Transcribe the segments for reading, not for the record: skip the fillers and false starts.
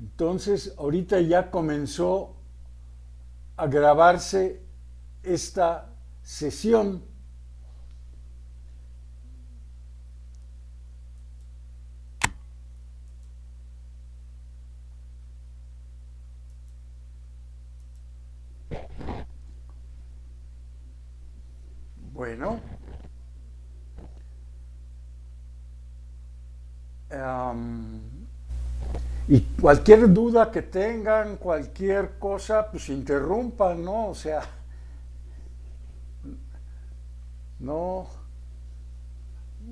Entonces, ahorita ya comenzó a grabarse esta sesión. Bueno, y cualquier duda que tengan, cualquier cosa, pues interrumpan, ¿no? O sea, no.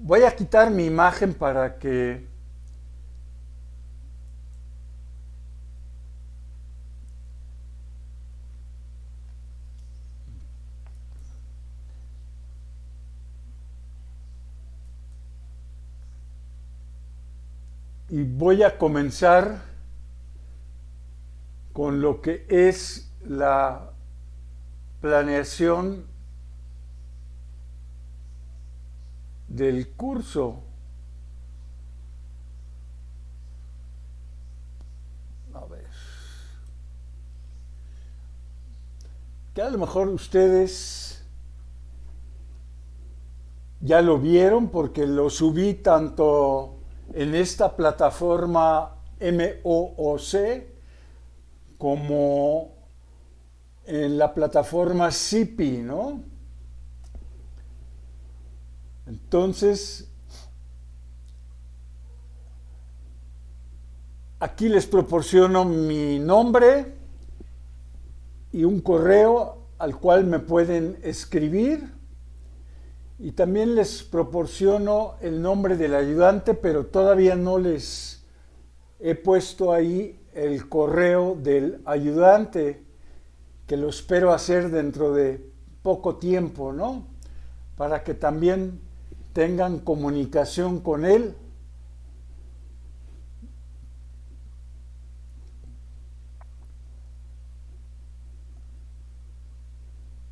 Voy a quitar mi imagen para que y voy a comenzar con lo que es la planeación del curso. A ver. Que a lo mejor ustedes ya lo vieron porque lo subí tanto en esta plataforma MOOC como en la plataforma CIPI, ¿no? Entonces, aquí les proporciono mi nombre y un correo al cual me pueden escribir. Y también les proporciono el nombre del ayudante, pero todavía no les he puesto ahí el correo del ayudante, que lo espero hacer dentro de poco tiempo, ¿no? Para que también tengan comunicación con él.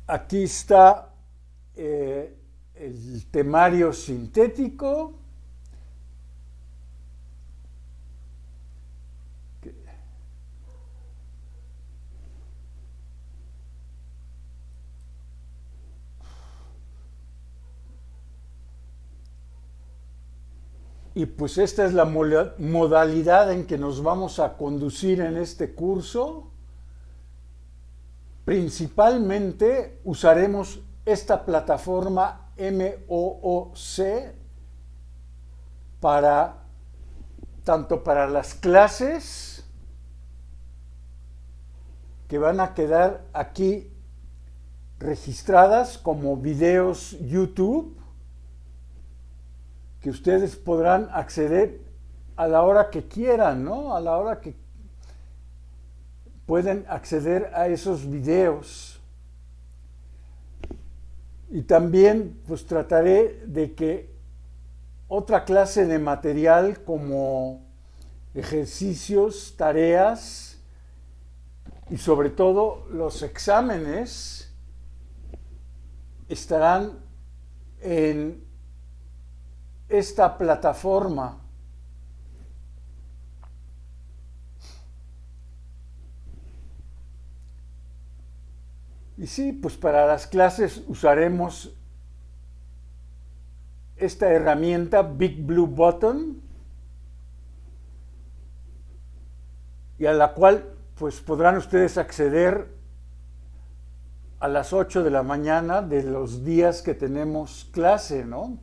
Aquí está el temario sintético. Y pues esta es la modalidad en que nos vamos a conducir en este curso. Principalmente usaremos esta plataforma MOOC para tanto para las clases que van a quedar aquí registradas como videos YouTube, que ustedes podrán acceder a la hora que quieran, ¿no? A la hora que pueden acceder a esos videos. Y también pues trataré de que otra clase de material como ejercicios, tareas y sobre todo los exámenes estarán en esta plataforma. Y sí, pues para las clases usaremos esta herramienta Big Blue Button, y a la cual pues podrán ustedes acceder a las 8 de la mañana de los días que tenemos clase, ¿no?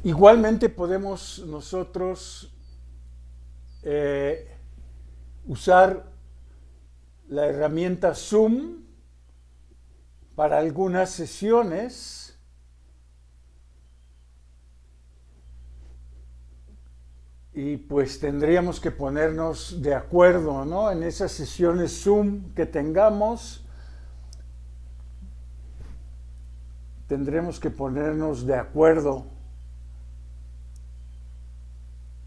Igualmente podemos nosotros usar la herramienta Zoom para algunas sesiones. Y pues tendríamos que ponernos de acuerdo, ¿no? En esas sesiones Zoom que tengamos, tendremos que ponernos de acuerdo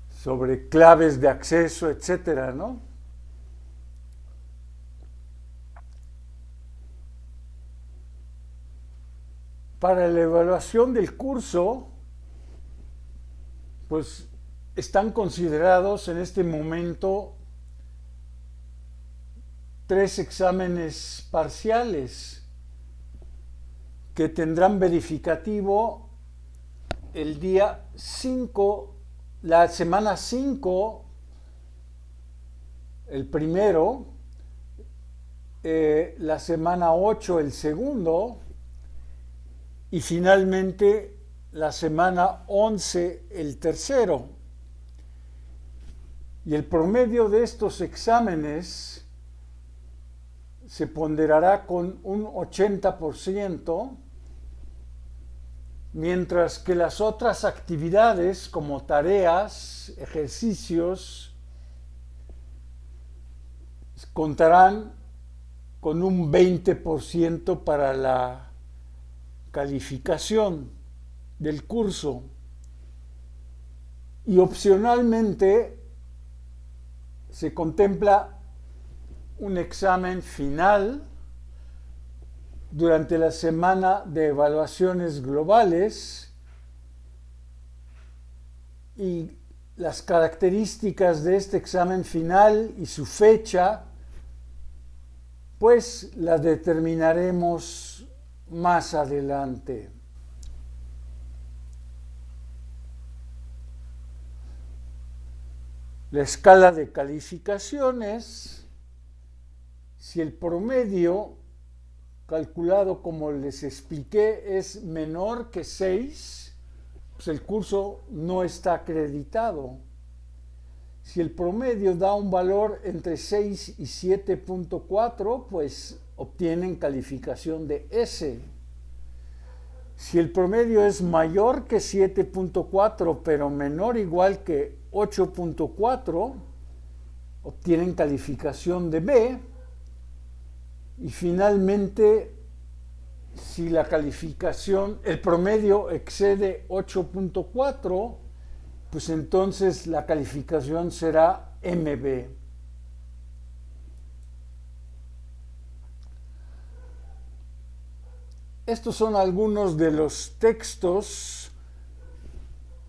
sobre claves de acceso, etcétera, ¿no? Para la evaluación del curso, pues están considerados en este momento 3 exámenes parciales que tendrán verificativo el día 5, la semana 5, el primero, la semana 8, el segundo, y finalmente la semana 11, el tercero. Y el promedio de estos exámenes se ponderará con un 80%, mientras que las otras actividades como tareas, ejercicios, contarán con un 20% para la calificación del curso. Y opcionalmente se contempla un examen final durante la semana de evaluaciones globales, y las características de este examen final y su fecha, pues las determinaremos más adelante. La escala de calificaciones: si el promedio calculado como les expliqué es menor que 6, pues el curso no está acreditado. Si el promedio da un valor entre 6 y 7.4, pues obtienen calificación de S. Si el promedio es mayor que 7.4, pero menor o igual que 8.4, obtienen calificación de B. Y finalmente, si la calificación, el promedio excede 8.4, pues entonces la calificación será MB. Estos son algunos de los textos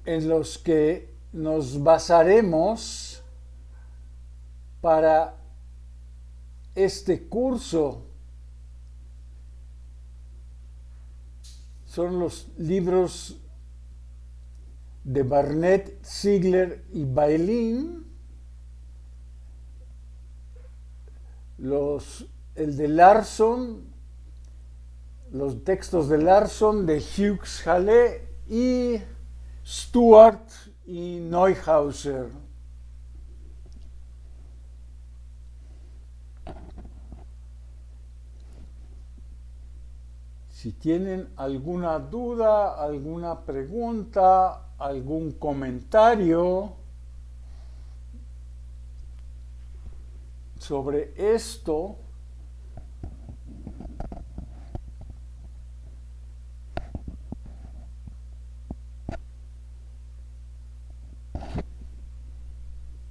en los que nos basaremos para este curso. Son los libros de Barnett, Ziegler y Bailin, el de Larson, los textos de Larson, de Hughes Hallé y Stewart y Neuhauser. Si tienen alguna duda, alguna pregunta, algún comentario sobre esto,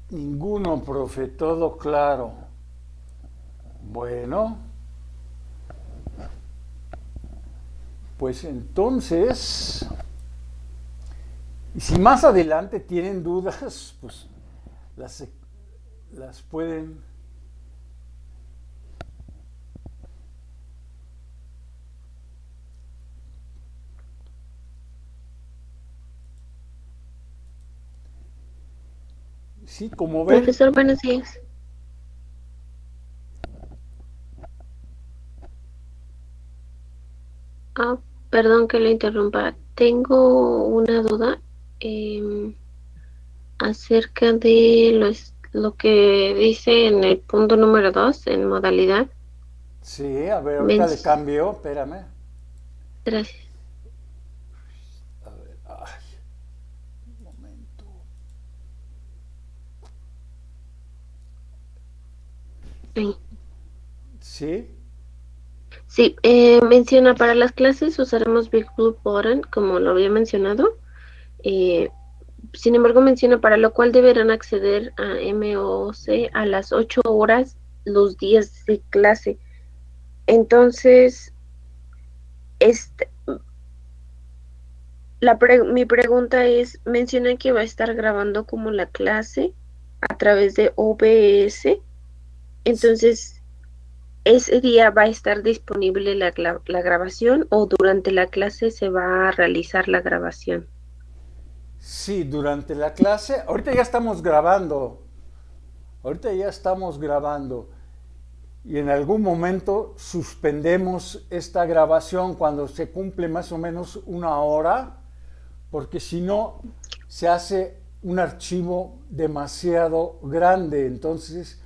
ninguno, profe, todo claro. Bueno, pues entonces, y si más adelante tienen dudas, pues las pueden sí, como ven. Profesor, buenos días. Perdón que lo interrumpa. Tengo una duda acerca de lo que dice en el punto número 2, en modalidad. Sí, a ver, ahorita le cambio, espérame. Gracias. A ver, ay, un momento. Ahí. ¿Sí? Sí, menciona para las clases usaremos Big Blue Button, como lo había mencionado. Sin embargo, menciona para lo cual deberán acceder a MOC a las 8 horas los días de clase. Entonces, Mi pregunta es, menciona que va a estar grabando como la clase a través de OBS, entonces, ¿ese día va a estar disponible la grabación o durante la clase se va a realizar la grabación? Sí, durante la clase, ahorita ya estamos grabando y en algún momento suspendemos esta grabación cuando se cumple más o menos una hora, porque si no se hace un archivo demasiado grande, entonces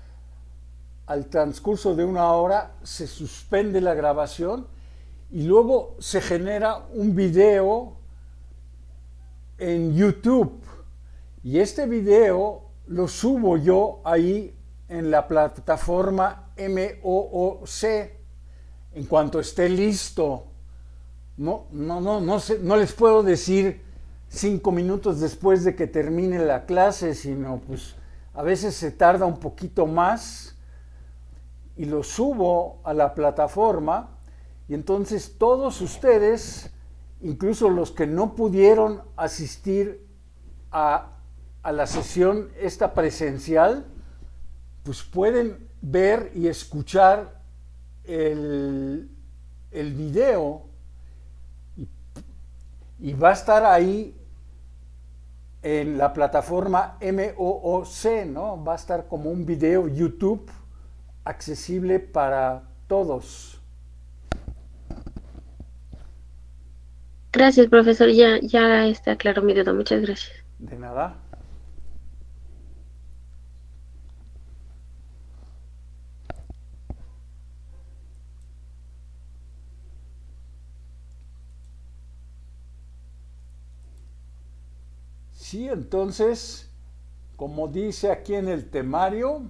al transcurso de una hora se suspende la grabación y luego se genera un video en YouTube. Y este video lo subo yo ahí en la plataforma MOOC en cuanto esté listo. No les puedo decir 5 minutos después de que termine la clase, sino pues a veces se tarda un poquito más y lo subo a la plataforma y entonces todos ustedes, incluso los que no pudieron asistir a la sesión esta presencial, pues pueden ver y escuchar el video y va a estar ahí en la plataforma MOOC, ¿no? Va a estar como un video YouTube accesible para todos. Gracias, profesor. Ya está claro mi duda. Muchas gracias. De nada. Sí, entonces, como dice aquí en el temario,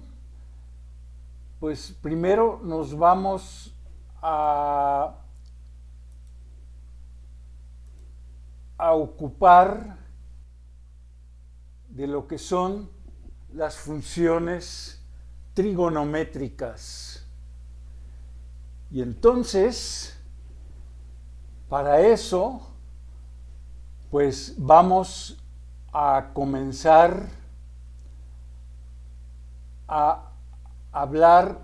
pues primero nos vamos a ocupar de lo que son las funciones trigonométricas. Y entonces, para eso, pues vamos a comenzar a hablar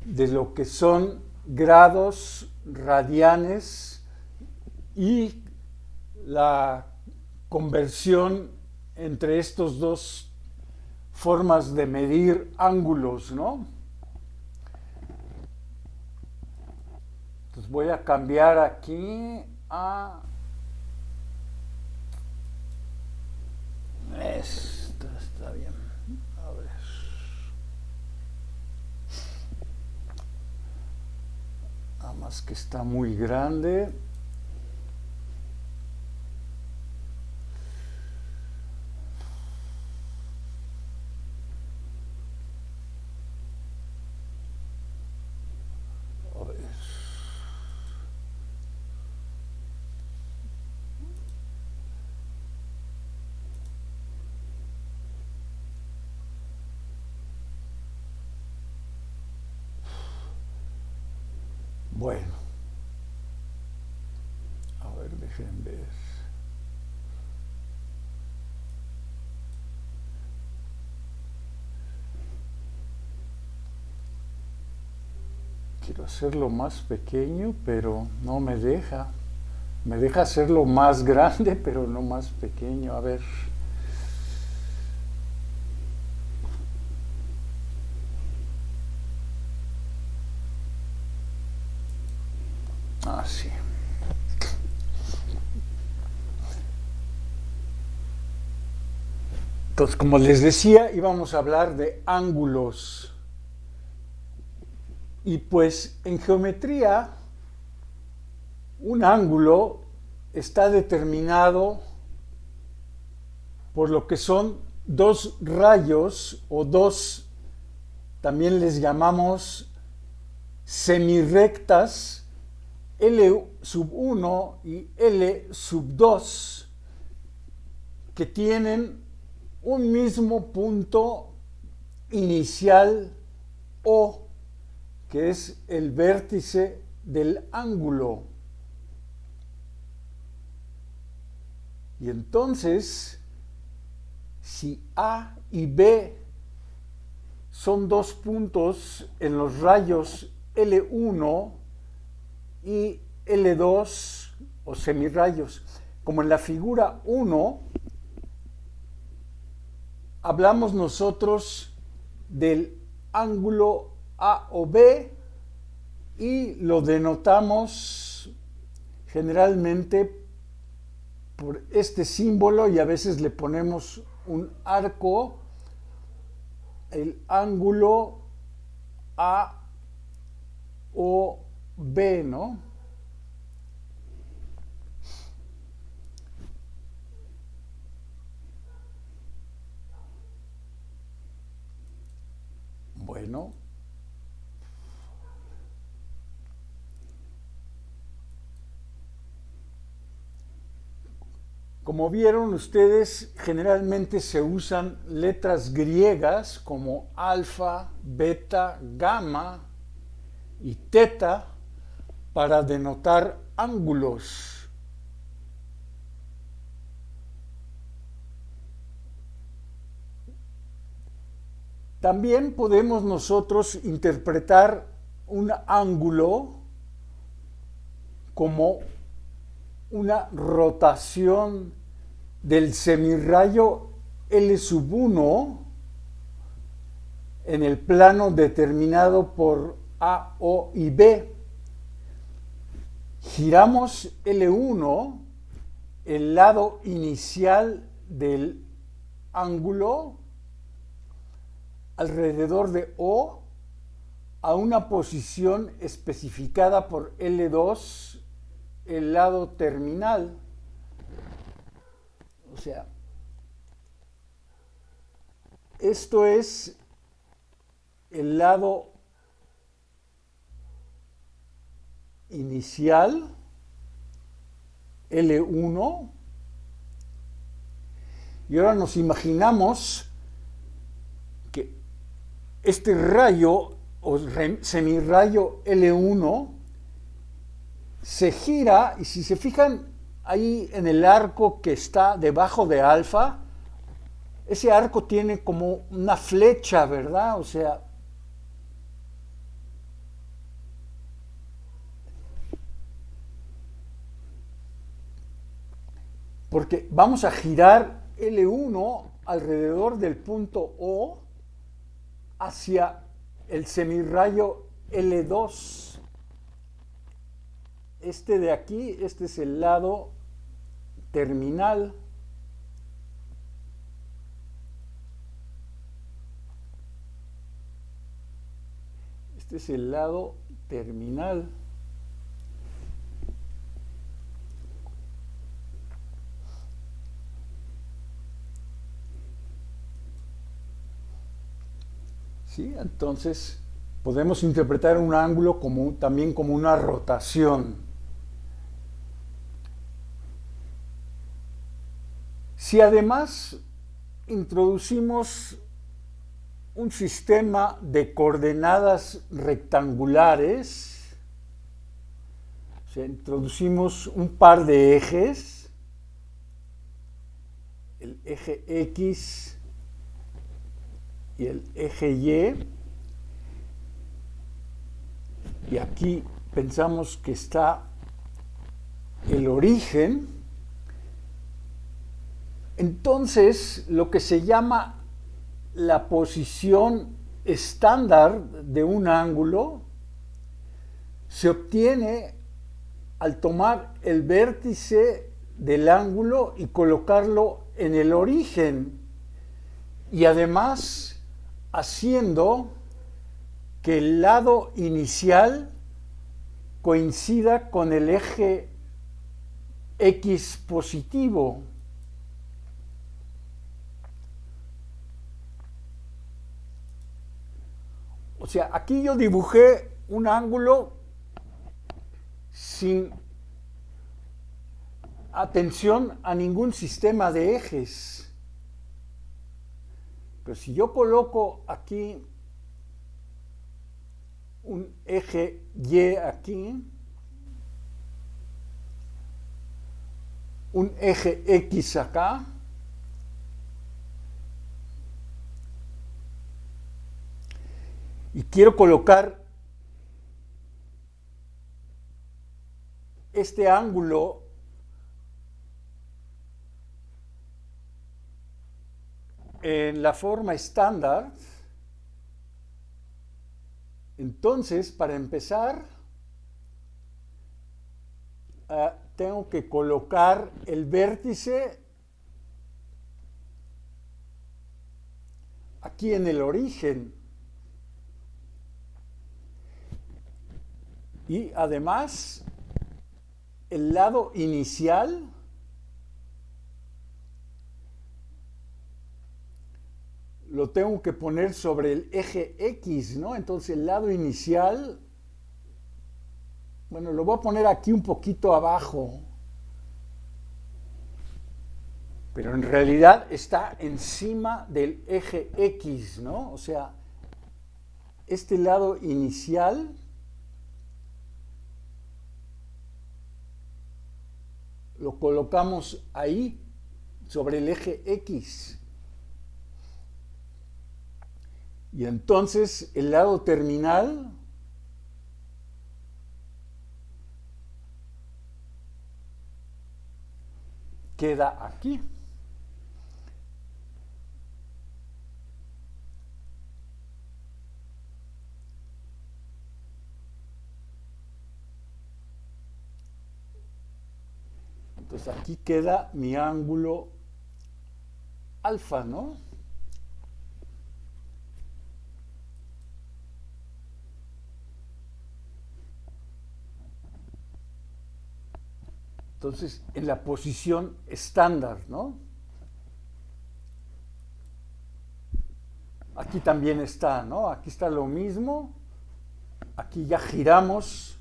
de lo que son grados, radianes y la conversión entre estos dos formas de medir ángulos, ¿no? Entonces voy a cambiar aquí a esta, está bien. A ver. Nada más que está muy grande. A ver. Bueno, a ver, dejen ver. Quiero hacerlo más pequeño, pero no me deja. Me deja hacerlo más grande, pero no más pequeño. A ver. Ah, sí. Entonces, como les decía, íbamos a hablar de ángulos. Y pues en geometría, un ángulo está determinado por lo que son dos rayos o dos, también les llamamos semirrectas, L sub 1 y L sub 2, que tienen un mismo punto inicial O, que es el vértice del ángulo. Y entonces, si A y B son dos puntos en los rayos L1 y L2 o semirrayos, como en la figura 1, hablamos nosotros del ángulo A o B y lo denotamos generalmente por este símbolo y a veces le ponemos un arco, el ángulo A o B, ¿no? Bueno, como vieron ustedes, generalmente se usan letras griegas como alfa, beta, gamma y teta para denotar ángulos. También podemos nosotros interpretar un ángulo como una rotación del semirrayo L1 en el plano determinado por A, O y B. Giramos L1, el lado inicial del ángulo, alrededor de O, a una posición especificada por L2, el lado terminal. O sea, esto es el lado inicial, L1, y ahora nos imaginamos que este rayo o semirrayo L1 se gira, y si se fijan ahí en el arco que está debajo de alfa, ese arco tiene como una flecha, ¿verdad? O sea, porque vamos a girar L1 alrededor del punto O hacia el semirrayo L2. Este de aquí, este es el lado terminal. Este es el lado terminal. ¿Sí? Entonces, podemos interpretar un ángulo como, también como una rotación. Si además introducimos un sistema de coordenadas rectangulares, o sea, introducimos un par de ejes, el eje X y el eje y aquí pensamos que está el origen. Entonces, lo que se llama la posición estándar de un ángulo se obtiene al tomar el vértice del ángulo y colocarlo en el origen, y además haciendo que el lado inicial coincida con el eje X positivo. O sea, aquí yo dibujé un ángulo sin atención a ningún sistema de ejes. Pero si yo coloco aquí un eje Y aquí, un eje X acá. Y quiero colocar este ángulo en la forma estándar. Entonces, para empezar, tengo que colocar el vértice aquí en el origen. Y además, el lado inicial lo tengo que poner sobre el eje X, ¿no? Entonces el lado inicial, bueno, lo voy a poner aquí un poquito abajo, pero en realidad está encima del eje X, ¿no? O sea, este lado inicial lo colocamos ahí, sobre el eje X. Y entonces el lado terminal queda aquí. Entonces aquí queda mi ángulo alfa, ¿no? Entonces, en la posición estándar, ¿no? Aquí también está, ¿no? Aquí está lo mismo. Aquí ya giramos.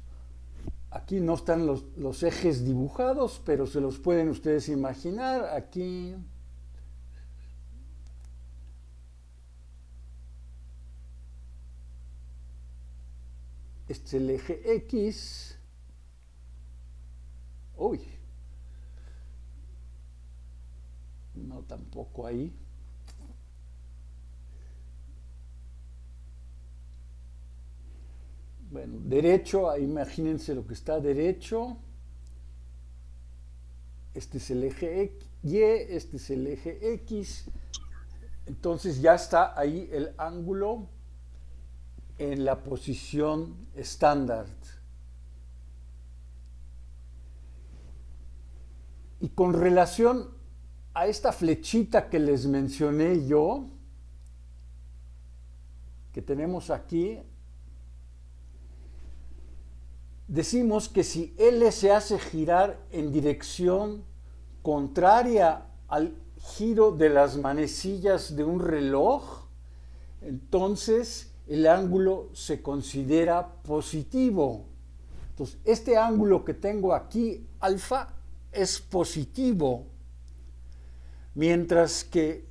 Aquí no están los ejes dibujados, pero se los pueden ustedes imaginar. Aquí este es el eje X. Uy, no, tampoco ahí. Bueno, derecho, imagínense lo que está derecho. Este es el eje Y, este es el eje X. Entonces ya está ahí el ángulo en la posición estándar. Y con relación a esta flechita que les mencioné yo, que tenemos aquí, decimos que si L se hace girar en dirección contraria al giro de las manecillas de un reloj, entonces el ángulo se considera positivo. Entonces, este ángulo que tengo aquí, alfa, es positivo, mientras que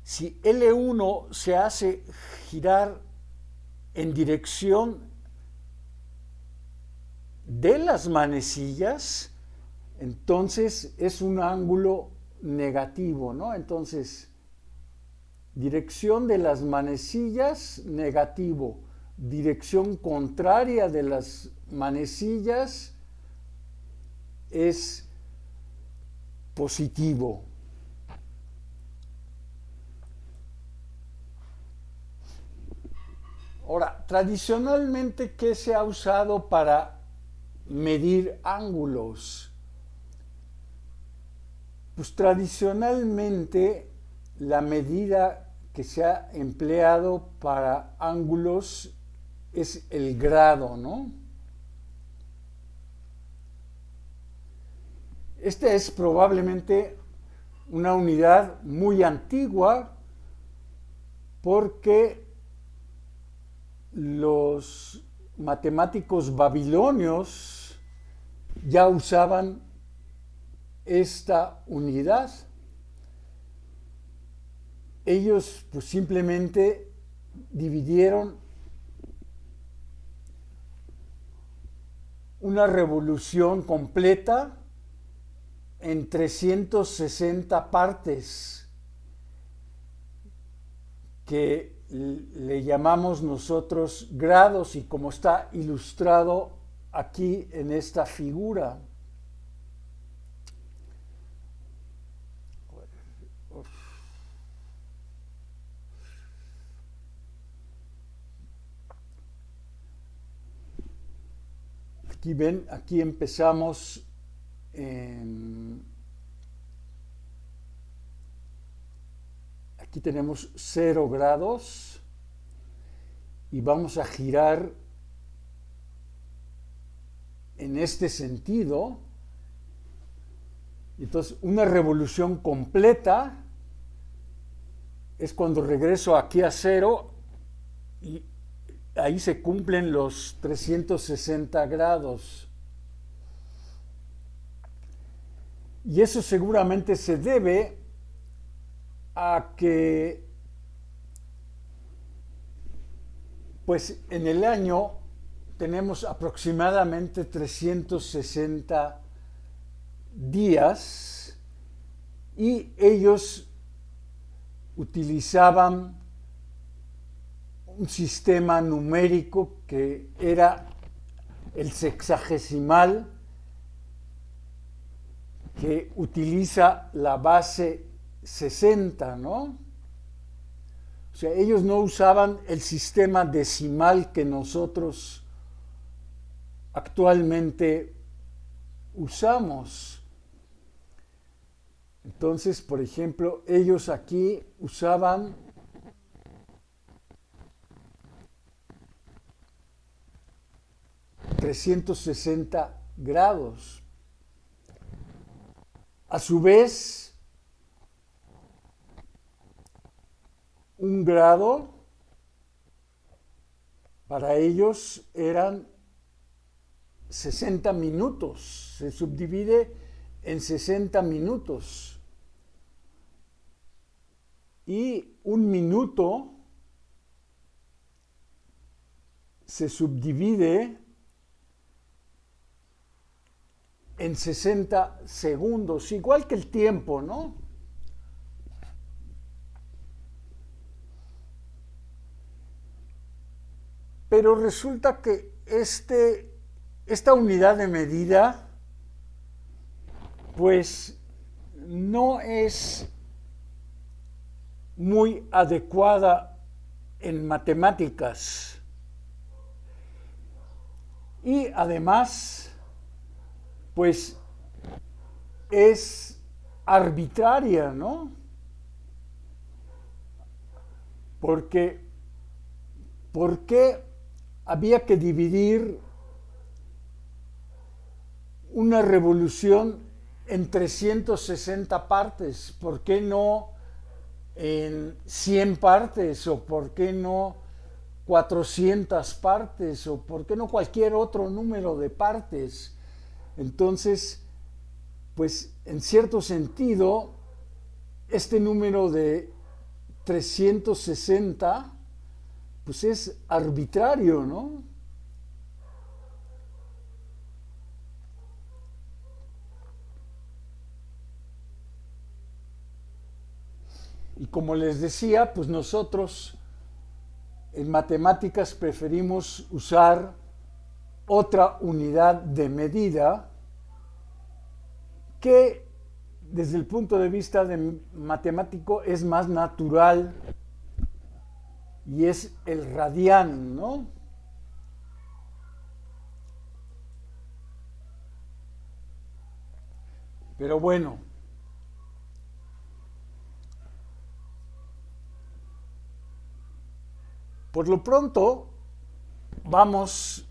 si L1 se hace girar en dirección de las manecillas, entonces es un ángulo negativo, ¿no? Entonces, dirección de las manecillas, negativo. Dirección contraria de las manecillas es positivo. Ahora, tradicionalmente, ¿qué se ha usado para medir ángulos? Pues tradicionalmente la medida que se ha empleado para ángulos es el grado, ¿no? Esta es probablemente una unidad muy antigua porque los matemáticos babilonios ya usaban esta unidad. Ellos pues simplemente dividieron una revolución completa en 360 partes, que le llamamos nosotros grados, y como está ilustrado aquí en esta figura. Aquí ven, aquí empezamos aquí tenemos 0 grados y vamos a girar en este sentido. Entonces, una revolución completa es cuando regreso aquí a 0 y ahí se cumplen los 360 grados. Y eso seguramente se debe a que, pues en el año tenemos aproximadamente 360 días y ellos utilizaban un sistema numérico que era el sexagesimal, que utiliza la base 60, ¿no? O sea, ellos no usaban el sistema decimal que nosotros actualmente usamos. Entonces, por ejemplo, ellos aquí usaban ...360 grados. A su vez, un grado para ellos eran 60 minutos. Se subdivide en 60 minutos. Y un minuto se subdivide en 60 segundos, igual que el tiempo, ¿no? Pero resulta que esta unidad de medida, pues, no es muy adecuada en matemáticas. Y además, pues es arbitraria, ¿no? Porque, ¿por qué había que dividir una revolución en 360 partes? ¿Por qué no en 100 partes? ¿O por qué no 400 partes? ¿O por qué no cualquier otro número de partes? Entonces, pues en cierto sentido, este número de 360, pues es arbitrario, ¿no? Y como les decía, pues nosotros en matemáticas preferimos usar otra unidad de medida que desde el punto de vista de matemático es más natural y es el radián, ¿no? Pero bueno, por lo pronto vamos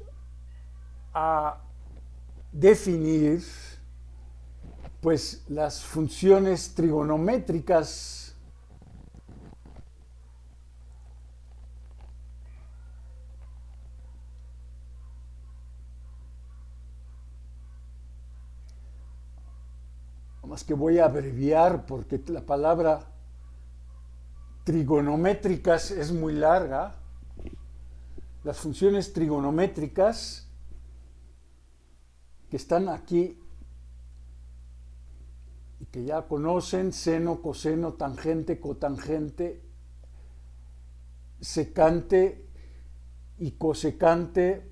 a definir pues las funciones trigonométricas más que voy a abreviar porque la palabra trigonométricas es muy larga. Las funciones trigonométricas que están aquí y que ya conocen: seno, coseno, tangente, cotangente, secante y cosecante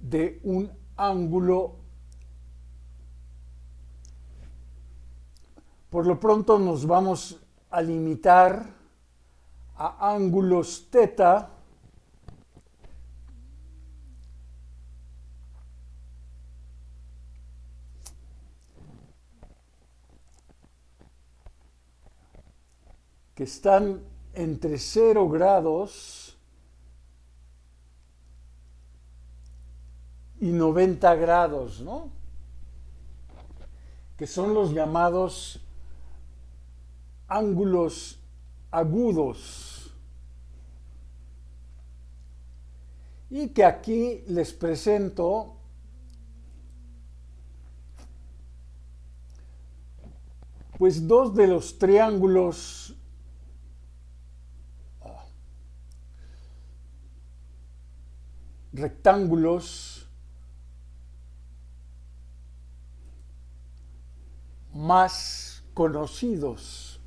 de un ángulo. Por lo pronto nos vamos a limitar a ángulos teta que están entre 0 grados y 90 grados, ¿no? Que son los llamados ángulos agudos. Y que aquí les presento pues dos de los triángulos rectángulos más conocidos.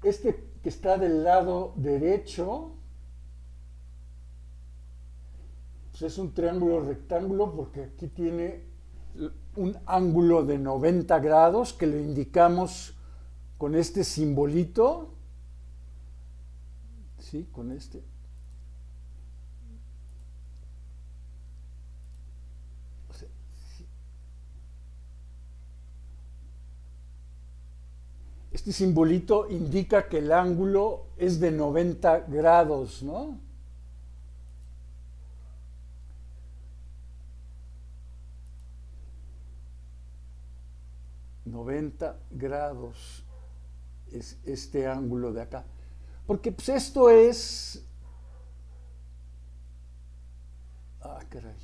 Este que está del lado derecho pues es un triángulo rectángulo porque aquí tiene un ángulo de 90 grados que lo indicamos con este simbolito. Sí, con este. O sea, sí. Este simbolito indica que el ángulo es de 90 grados, ¿no? $90 es este ángulo de acá. Porque pues esto es... Ah, caray.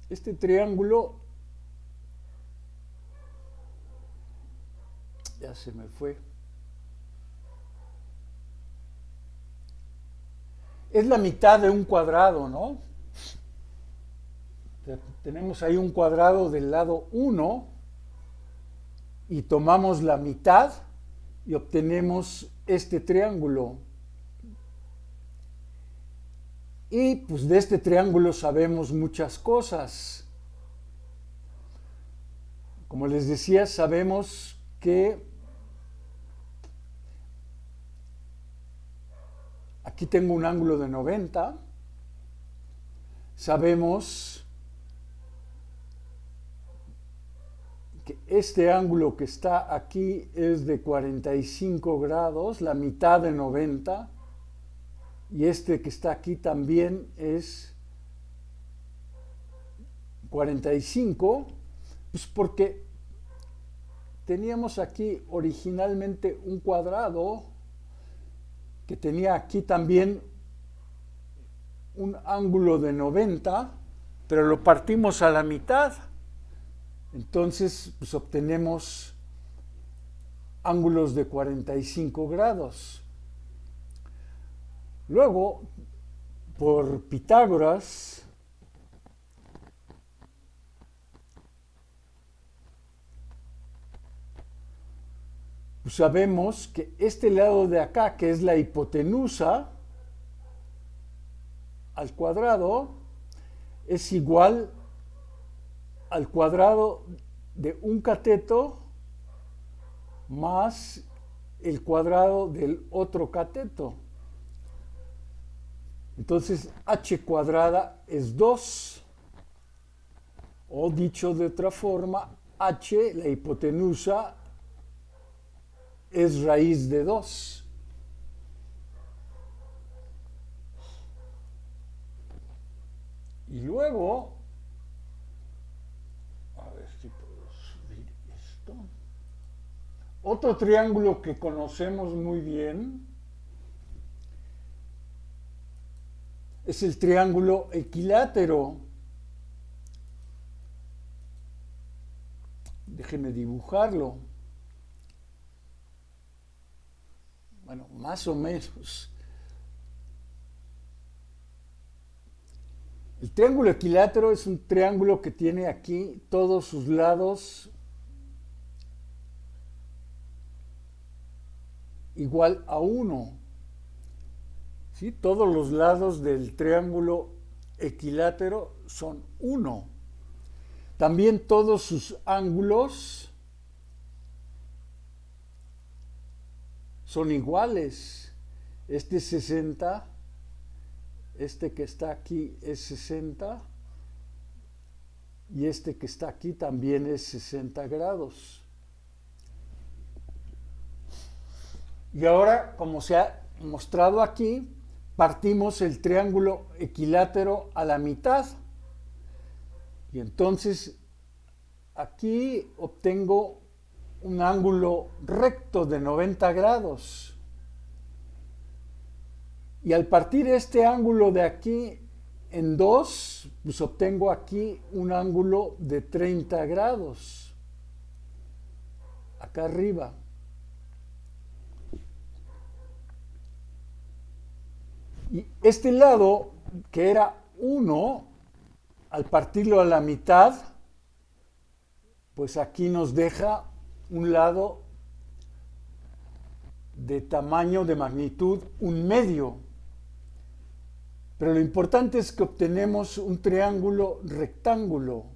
Este triángulo... Ya se me fue. Es la mitad de un cuadrado, ¿no? Tenemos ahí un cuadrado del lado 1 y tomamos la mitad y obtenemos este triángulo. Y pues de este triángulo sabemos muchas cosas. Como les decía, sabemos que aquí tengo un ángulo de 90. Sabemos que este ángulo que está aquí es de 45 grados, la mitad de 90. Y este que está aquí también es 45, pues porque teníamos aquí originalmente un cuadrado que tenía aquí también un ángulo de 90, pero lo partimos a la mitad. Entonces, pues obtenemos ángulos de 45 grados. Luego, por Pitágoras, pues sabemos que este lado de acá, que es la hipotenusa al cuadrado, es igual al cuadrado de un cateto más el cuadrado del otro cateto. Entonces, h cuadrada es 2, o dicho de otra forma, h, la hipotenusa, es raíz de 2. Y luego, a ver si puedo subir esto. Otro triángulo que conocemos muy bien es el triángulo equilátero. Déjenme dibujarlo. Bueno, más o menos. El triángulo equilátero es un triángulo que tiene aquí todos sus lados igual a 1. ¿Sí? Todos los lados del triángulo equilátero son 1. También todos sus ángulos son iguales. Este es 60, este que está aquí es 60 y este que está aquí también es 60 grados. Y ahora, como se ha mostrado aquí, partimos el triángulo equilátero a la mitad. Y entonces aquí obtengo un ángulo recto de 90 grados. Y al partir este ángulo de aquí en 2, pues obtengo aquí un ángulo de 30 grados. Acá arriba. Y este lado, que era 1, al partirlo a la mitad, pues aquí nos deja un lado de tamaño, de magnitud, 1/2. Pero lo importante es que obtenemos un triángulo rectángulo.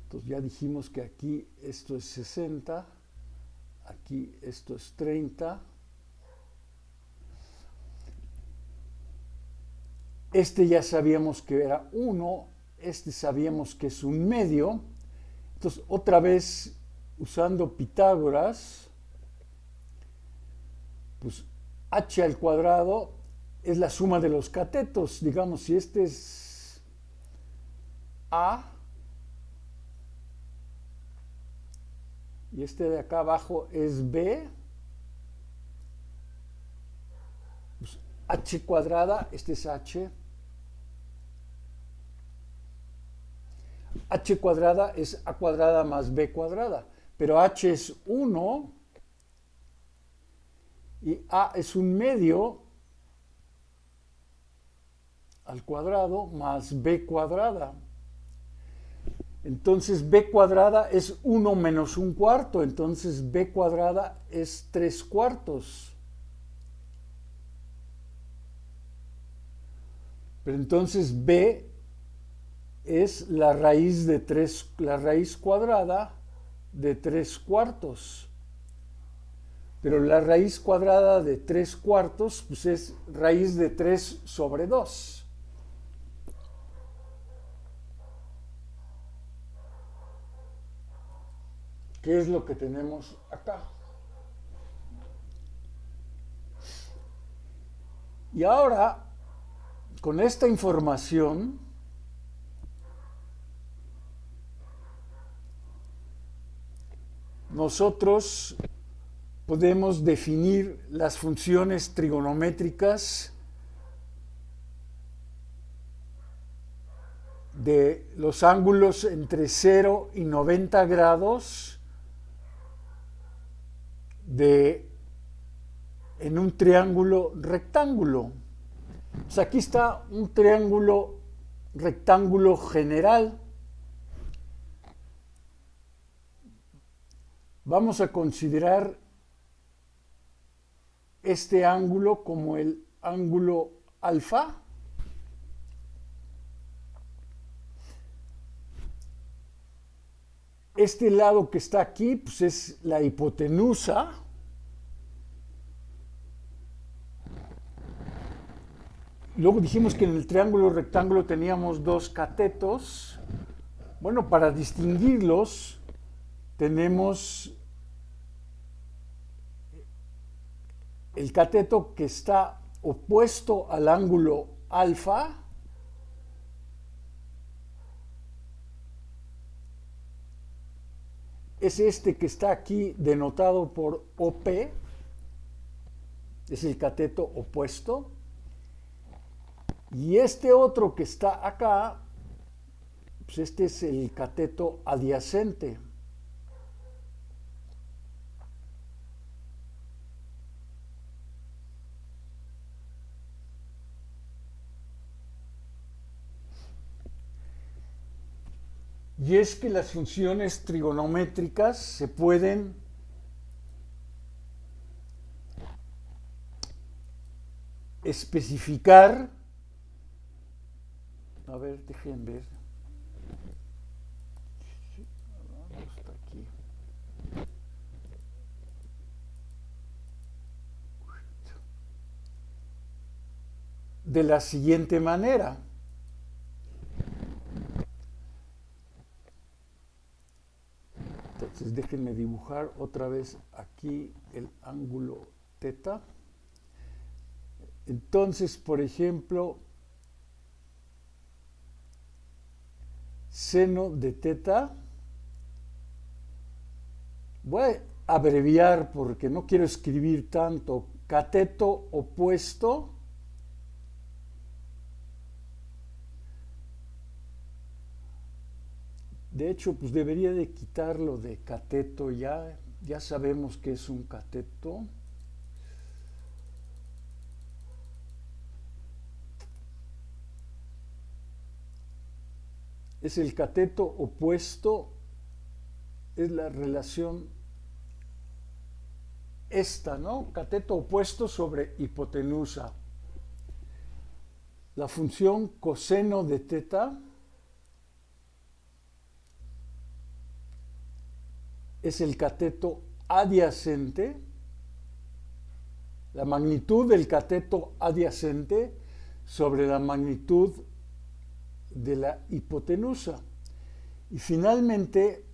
Entonces ya dijimos que aquí esto es 60, aquí esto es 30. Este ya sabíamos que era 1, este sabíamos que es 1/2. Entonces otra vez usando Pitágoras, pues h al cuadrado es la suma de los catetos. Digamos, si este es A y este de acá abajo es B, pues h cuadrada, este es h. H cuadrada es a cuadrada más b cuadrada, pero h es 1 y a es 1/2 al cuadrado más b cuadrada. Entonces b cuadrada es 1 menos 1/4, entonces b cuadrada es 3/4. Pero entonces b es la raíz de 3, la raíz cuadrada de 3/4. Pero la raíz cuadrada de 3/4 pues es raíz de 3 sobre 2. ¿Qué es lo que tenemos acá? Y ahora, con esta información, nosotros podemos definir las funciones trigonométricas de los ángulos entre 0 y 90 grados en un triángulo rectángulo. Pues aquí está un triángulo rectángulo general. Vamos a considerar este ángulo como el ángulo alfa. Este lado que está aquí pues es la hipotenusa. Luego dijimos que en el triángulo rectángulo teníamos dos catetos. Bueno, para distinguirlos tenemos el cateto que está opuesto al ángulo alfa. Es este que está aquí denotado por OP, es el cateto opuesto. Y este otro que está acá, Pues este es el cateto adyacente. Y es que las funciones trigonométricas se pueden especificar. A ver, dejen ver. Hasta aquí. De la siguiente manera. Entonces déjenme dibujar otra vez aquí el ángulo teta. Entonces, por ejemplo, seno de teta, voy a abreviar porque no quiero escribir tanto, cateto opuesto de hecho, pues debería de quitarlo de cateto ya, ya sabemos que es un cateto. Es el cateto opuesto, es la relación esta, ¿no? Cateto opuesto sobre hipotenusa. La función coseno de teta es el cateto adyacente, la magnitud del cateto adyacente sobre la magnitud de la hipotenusa. Y finalmente,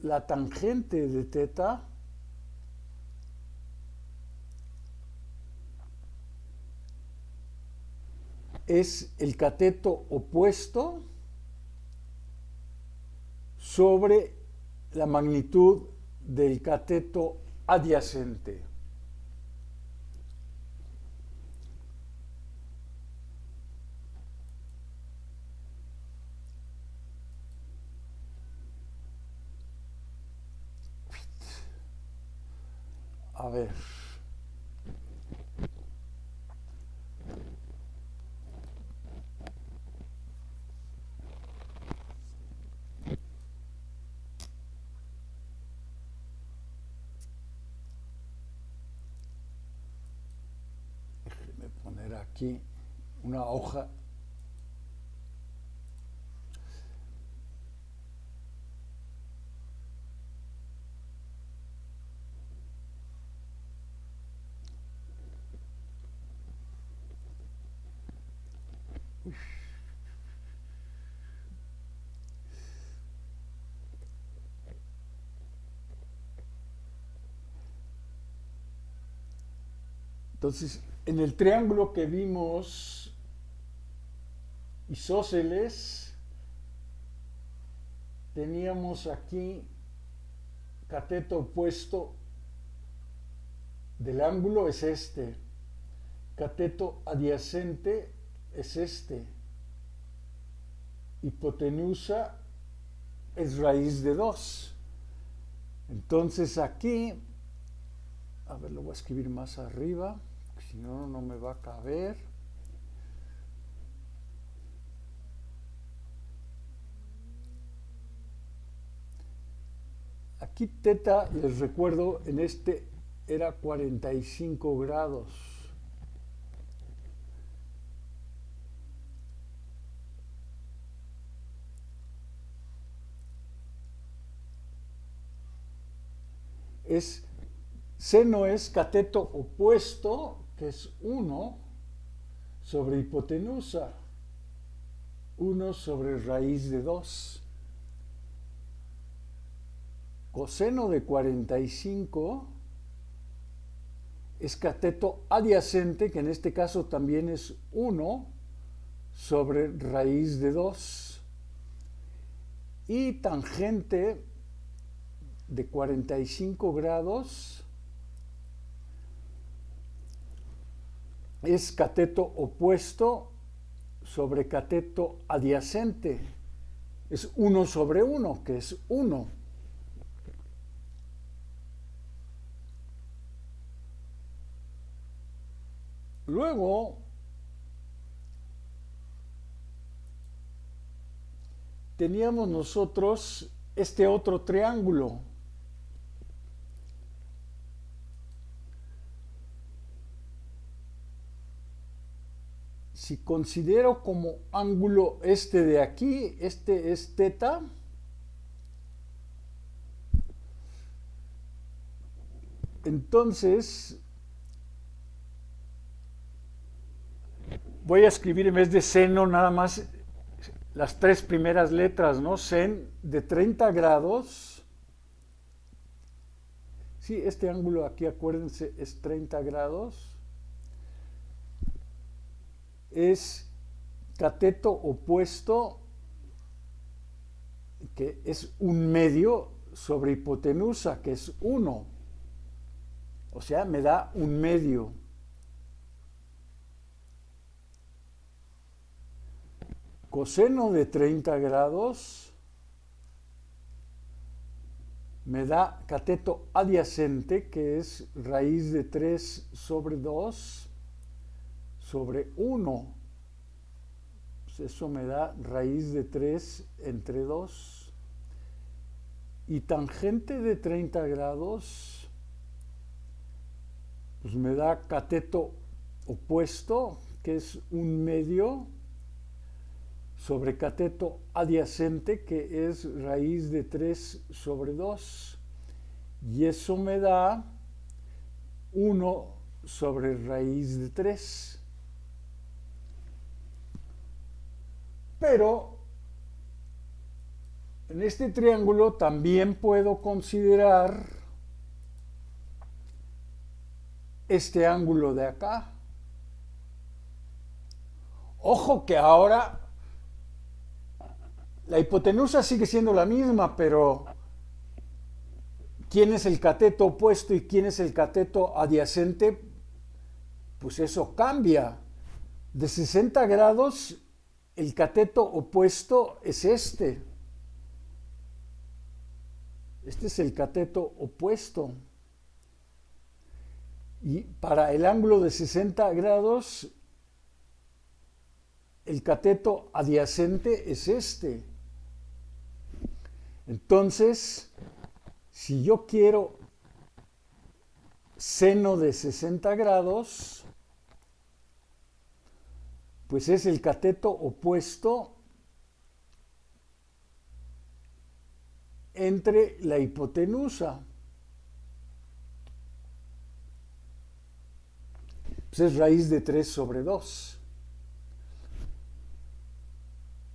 la tangente de teta es el cateto opuesto sobre la magnitud del cateto adyacente. A ver. Déjenme poner aquí una hoja. Entonces, en el triángulo que vimos isósceles, teníamos aquí cateto opuesto del ángulo es este, cateto adyacente es este, hipotenusa es raíz de 2. Entonces aquí, a ver, lo voy a escribir más arriba, si no, no me va a caber. Aquí teta, les recuerdo, en este era 45 grados. Seno es cateto opuesto, que es 1 sobre hipotenusa, 1 sobre raíz de 2. Coseno de 45 es cateto adyacente, que en este caso también es 1 sobre raíz de 2. Y tangente de 45 grados es cateto opuesto sobre cateto adyacente. es 1 sobre 1, que es 1. Luego teníamos nosotros este otro triángulo. Si considero como ángulo este de aquí, este es teta, entonces voy a escribir en vez de seno nada más las tres primeras letras, ¿no? Sen de 30 grados. Sí, este ángulo aquí, acuérdense, es 30 grados. Es cateto opuesto, que es un medio, sobre hipotenusa, que es 1. O sea, me da un medio. Coseno de 30 grados me da cateto adyacente, que es raíz de 3 sobre 2 sobre 1. Pues eso me da raíz de 3 entre 2. Y tangente de 30 grados, pues me da cateto opuesto, que es un medio, sobre cateto adyacente, que es raíz de 3 sobre 2. Y eso me da 1 sobre raíz de 3. Pero en este triángulo también puedo considerar este ángulo de acá. Ojo que ahora la hipotenusa sigue siendo la misma, pero ¿quién es el cateto opuesto y quién es el cateto adyacente? Pues eso cambia. De 60 grados, el cateto opuesto es este. Este es el cateto opuesto. Y para el ángulo de 60 grados, el cateto adyacente es este. Entonces, si yo quiero seno de 60 grados, pues es el cateto opuesto entre la hipotenusa. Pues es raíz de 3 sobre 2.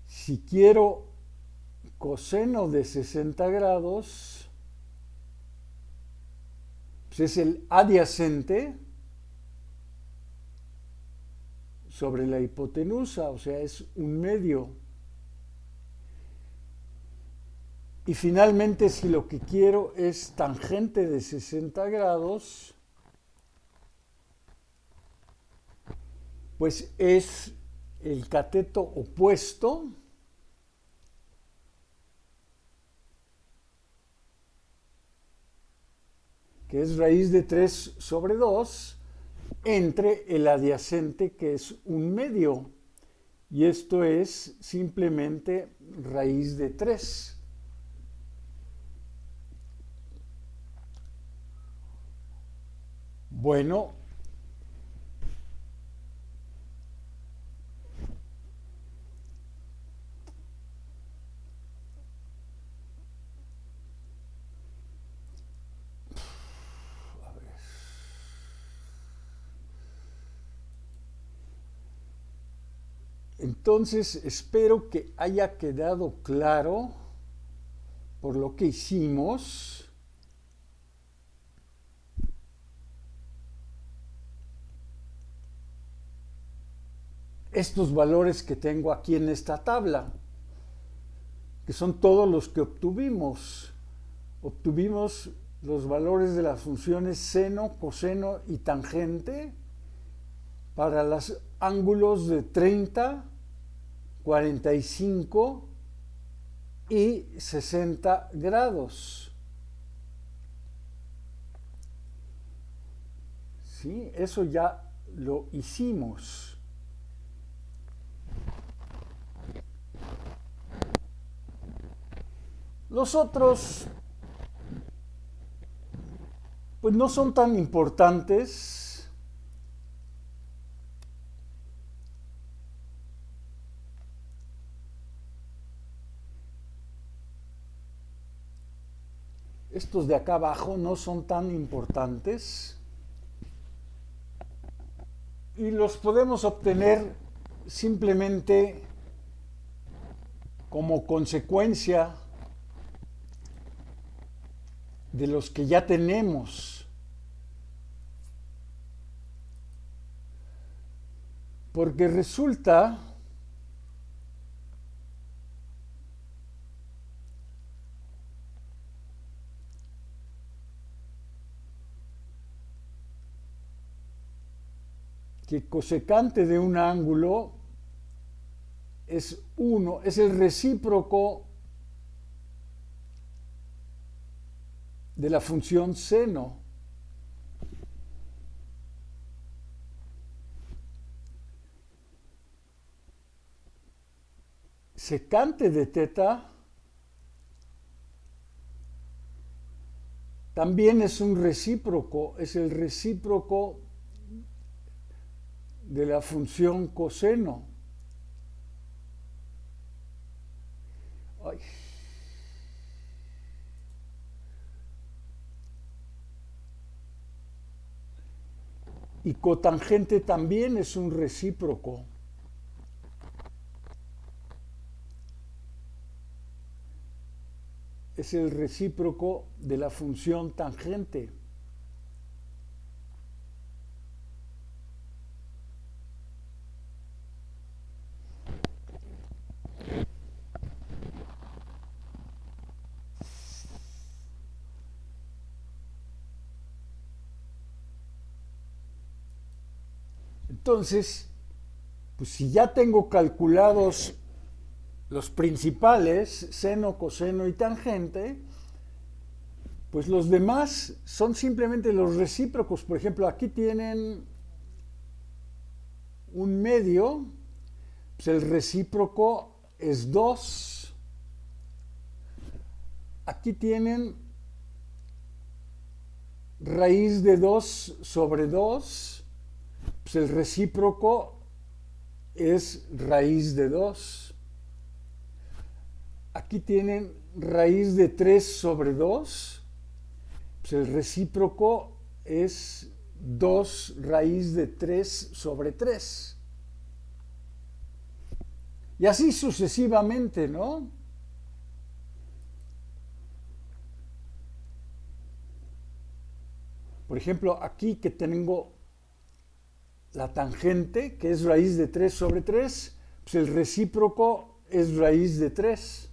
Si quiero coseno de 60 grados, pues es el adyacente sobre la hipotenusa, o sea, es un medio. Y finalmente, si lo que quiero es tangente de 60 grados, pues es el cateto opuesto que es raíz de 3 sobre 2, entre el adyacente, que es un medio. Y esto es simplemente raíz de 3. Bueno, entonces espero que haya quedado claro por lo que hicimos estos valores que tengo aquí en esta tabla, que son todos los que obtuvimos. Obtuvimos los valores de las funciones seno, coseno y tangente para los ángulos de 30, 45 y 60 grados. ¿Sí? Eso ya lo hicimos. Los otros, pues no son tan importantes. Estos de acá abajo no son tan importantes. Y los podemos obtener simplemente como consecuencia de los que ya tenemos. Porque resulta que cosecante de un ángulo es 1, es el recíproco de la función seno. Secante de teta también es un recíproco, es el recíproco de la función coseno. Ay. Y cotangente también es un recíproco. Es el recíproco de la función tangente. Entonces, pues si ya tengo calculados los principales, seno, coseno y tangente, pues los demás son simplemente los recíprocos. Por ejemplo, aquí tienen un medio, pues el recíproco es 2. Aquí tienen raíz de 2 sobre 2, pues el recíproco es raíz de 2. Aquí tienen raíz de 3 sobre 2, pues el recíproco es 2 raíz de 3 sobre 3. Y así sucesivamente, ¿no? Por ejemplo, aquí que tengo la tangente, que es raíz de 3 sobre 3, pues el recíproco es raíz de 3.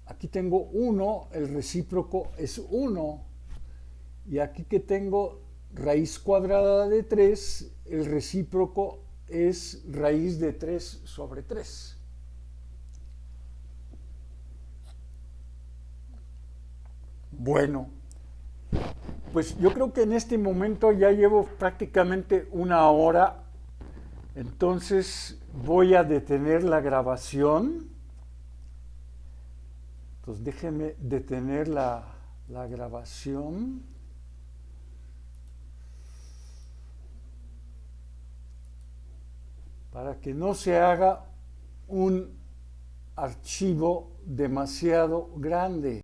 Aquí tengo 1, el recíproco es 1. Y aquí que tengo raíz cuadrada de 3, el recíproco es raíz de 3 sobre 3. Bueno, pues yo creo que en este momento ya llevo prácticamente 1 hora, entonces voy a detener la grabación. Entonces déjenme detener la grabación. Para que no se haga un archivo demasiado grande.